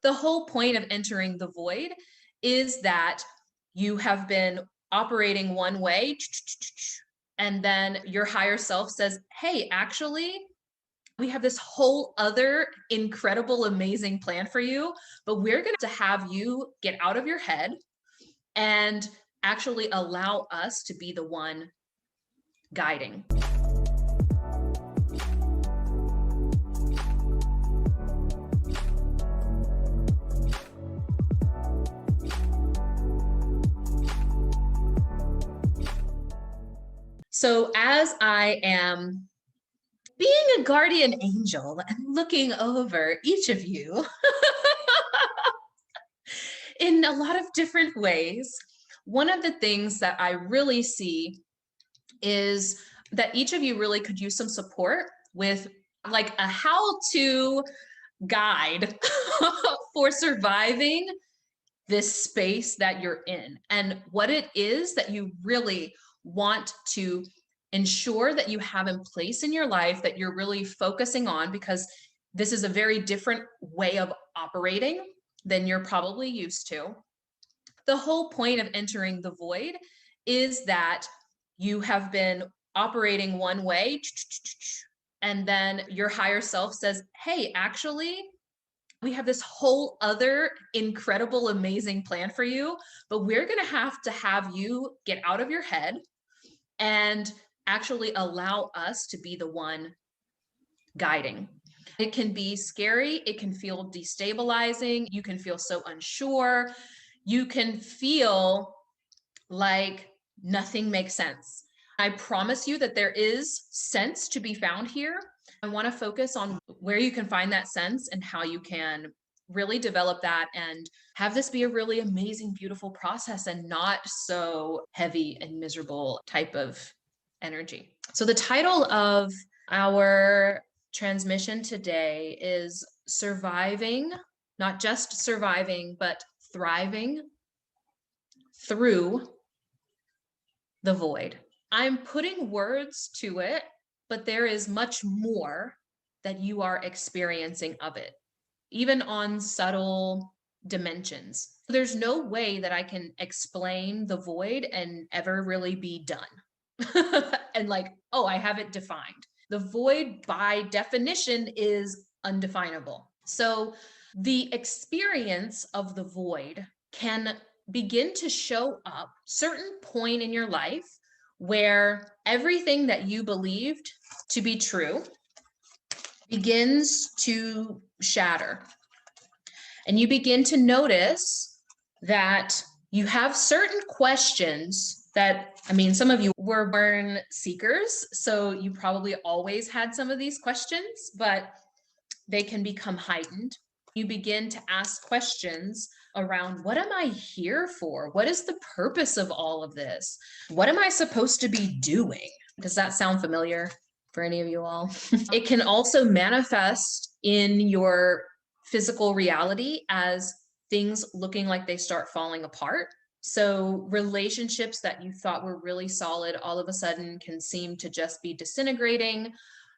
The whole point of entering the void is that you have been operating one way, and then your higher self says, hey, actually, we have this whole other incredible, amazing plan for you, but we're going to have you get out of your head and actually allow us to be the one guiding. So as I am being a guardian angel and looking over each of you in a lot of different ways, one of the things that I really see is that each of you really could use some support with like a how-to guide for surviving this space that you're in, and what it is that you really want to ensure that you have in place in your life that you're really focusing on, because this is a very different way of operating than you're probably used to. The whole point of entering the void is that you have been operating one way, and then your higher self says, hey, actually, we have this whole other incredible, amazing plan for you, but we're going to have you get out of your head and actually allow us to be the one guiding. It can be scary. It can feel destabilizing. You can feel so unsure. You can feel like nothing makes sense. I promise you that there is sense to be found here. I want to focus on where you can find that sense and how you can really develop that and have this be a really amazing, beautiful process and not so heavy and miserable type of energy. So the title of our transmission today is Surviving, not just surviving, but thriving through the void. I'm putting words to it, but there is much more that you are experiencing of it, even on subtle dimensions. There's no way that I can explain the void and ever really be done. And like, oh, I have it defined. The void by definition is undefinable. So the experience of the void can begin to show up certain point in your life where everything that you believed to be true begins to shatter. And you begin to notice that you have certain questions that, I mean, some of you were born seekers, so you probably always had some of these questions, but they can become heightened. You begin to ask questions around, what am I here for? What is the purpose of all of this? What am I supposed to be doing? Does that sound familiar for any of you all? It can also manifest in your physical reality as things looking like they start falling apart. So relationships that you thought were really solid all of a sudden can seem to just be disintegrating.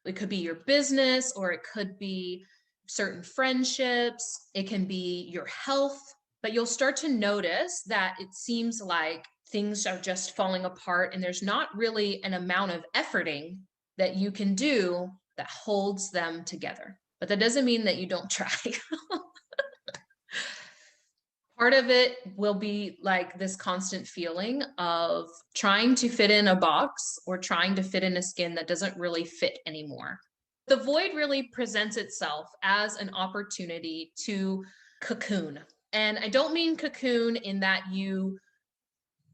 It could be your business, or it could be certain friendships. It can be your health, but you'll start to notice that it seems like things are just falling apart and there's not really an amount of efforting that you can do that holds them together. But that doesn't mean that you don't try. Part of it will be like this constant feeling of trying to fit in a box or trying to fit in a skin that doesn't really fit anymore. The void really presents itself as an opportunity to cocoon. And I don't mean cocoon in that you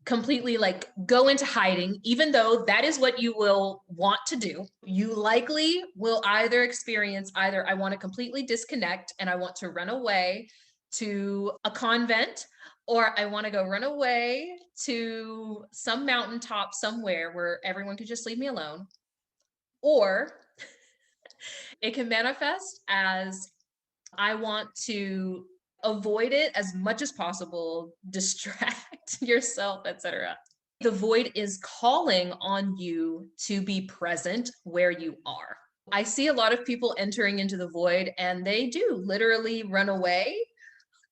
completely like go into hiding, even though that is what you will want to do. You likely will either experience either I want to completely disconnect and I want to run away to a convent, or I want to go run away to some mountaintop somewhere where everyone could just leave me alone. Or it can manifest as I want to avoid it as much as possible, distract yourself, etc. The void is calling on you to be present where you are. I see a lot of people entering into the void and they do literally run away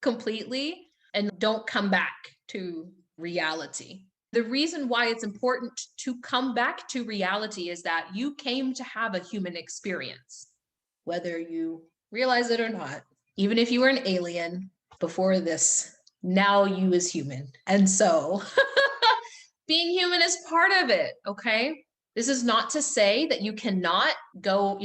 completely and don't come back to reality. The reason why it's important to come back to reality is that you came to have a human experience, whether you realize it or not. Even if you were an alien before this, now you is human. And so being human is part of it, okay? This is not to say that you cannot go,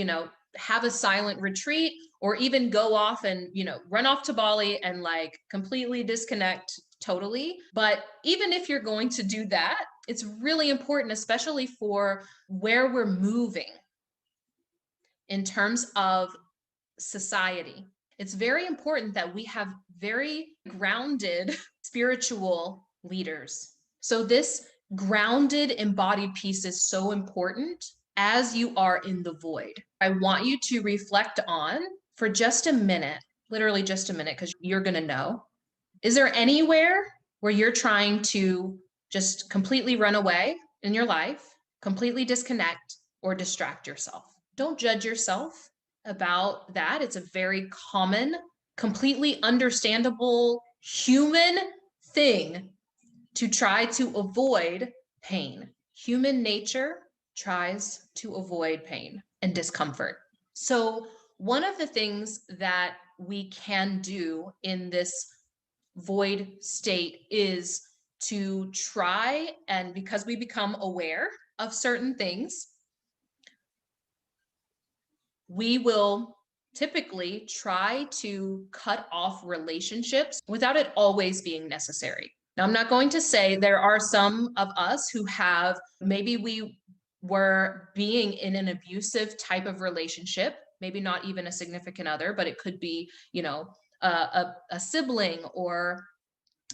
have a silent retreat or even go off and, run off to Bali and like completely disconnect totally. But even if you're going to do that, it's really important, especially for where we're moving in terms of society. It's very important that we have very grounded spiritual leaders. So this grounded embodied piece is so important as you are in the void. I want you to reflect on for just a minute, literally just a minute, because you're going to know. Is there anywhere where you're trying to just completely run away in your life, completely disconnect, or distract yourself? Don't judge yourself about that. It's a very common, completely understandable human thing to try to avoid pain. Human nature tries to avoid pain and discomfort. So one of the things that we can do in this void state is to try, and because we become aware of certain things, we will typically try to cut off relationships without it always being necessary. Now, I'm not going to say there are some of us who have, maybe we were being in an abusive type of relationship, maybe not even a significant other, but it could be, a sibling or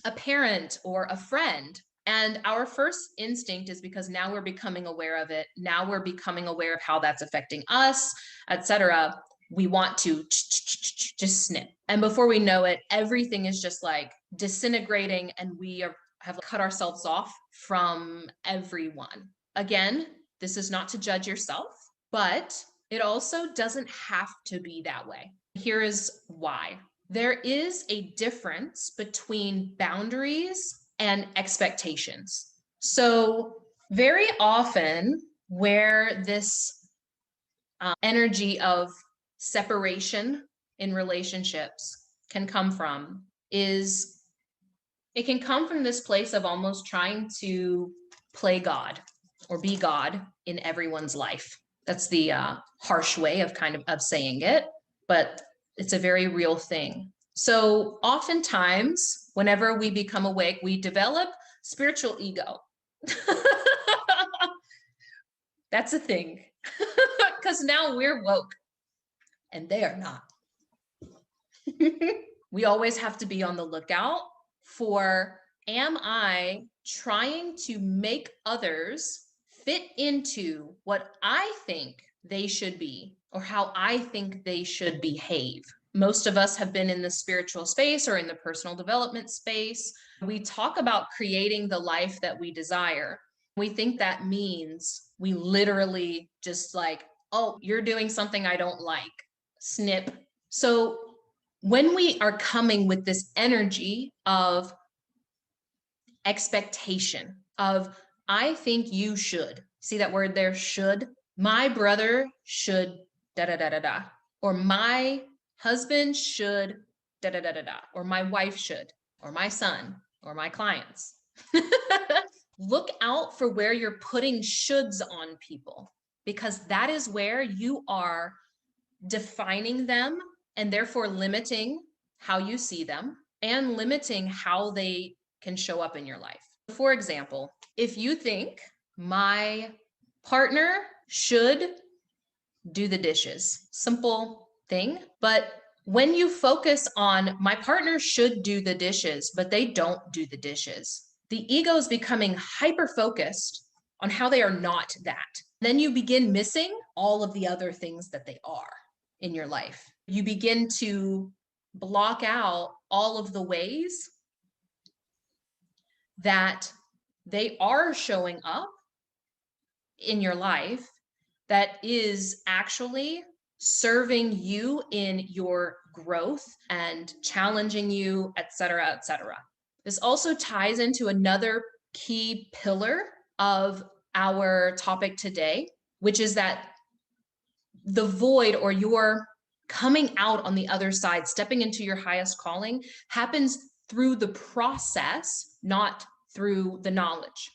a parent or a friend. And our first instinct is, because now we're becoming aware of it, now we're becoming aware of how that's affecting us, etc. We want to just snip. And before we know it, everything is just like disintegrating and have cut ourselves off from everyone. Again, this is not to judge yourself, but it also doesn't have to be that way. Here is why. There is a difference between boundaries and expectations. So very often where this energy of separation in relationships can come from is it can come from this place of almost trying to play God or be God in everyone's life. That's the harsh way of of saying it, but it's a very real thing. So oftentimes, whenever we become awake, we develop spiritual ego. That's a thing. Because now we're woke and they are not. We always have to be on the lookout for, am I trying to make others fit into what I think they should be or how I think they should behave? Most of us have been in the spiritual space or in the personal development space. We talk about creating the life that we desire. We think that means we literally just like, oh, you're doing something I don't like, snip. So when we are coming with this energy of expectation, of I think you should, see that word there, should, my brother should da da da da da, or my husband should da da da da da, or my wife should, or my son, or my clients. Look out for where you're putting shoulds on people, because that is where you are defining them and therefore limiting how you see them and limiting how they can show up in your life. For example, if you think my partner should do the dishes, simple thing, but when you focus on my partner should do the dishes, but they don't do the dishes, the ego is becoming hyper-focused on how they are not that. Then you begin missing all of the other things that they are in your life. You begin to block out all of the ways that they are showing up in your life that is actually serving you in your growth and challenging you, et cetera, et cetera. This also ties into another key pillar of our topic today, which is that the void, or your coming out on the other side, stepping into your highest calling, happens through the process, not through the knowledge.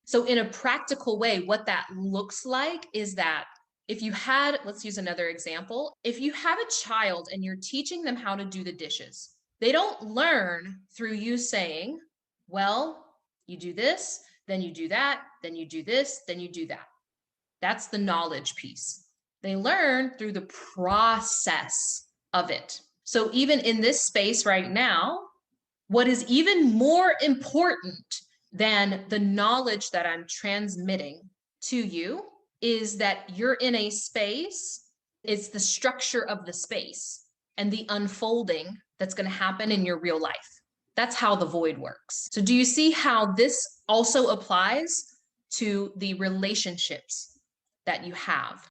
So in a practical way, what that looks like is that if you had, let's use another example. If you have a child and you're teaching them how to do the dishes, they don't learn through you saying, well, you do this, then you do that, then you do this, then you do that. That's the knowledge piece. They learn through the process of it. So even in this space right now, what is even more important than the knowledge that I'm transmitting to you is that you're in a space. It's the structure of the space and the unfolding that's going to happen in your real life. That's how the void works. So do you see how this also applies to the relationships that you have?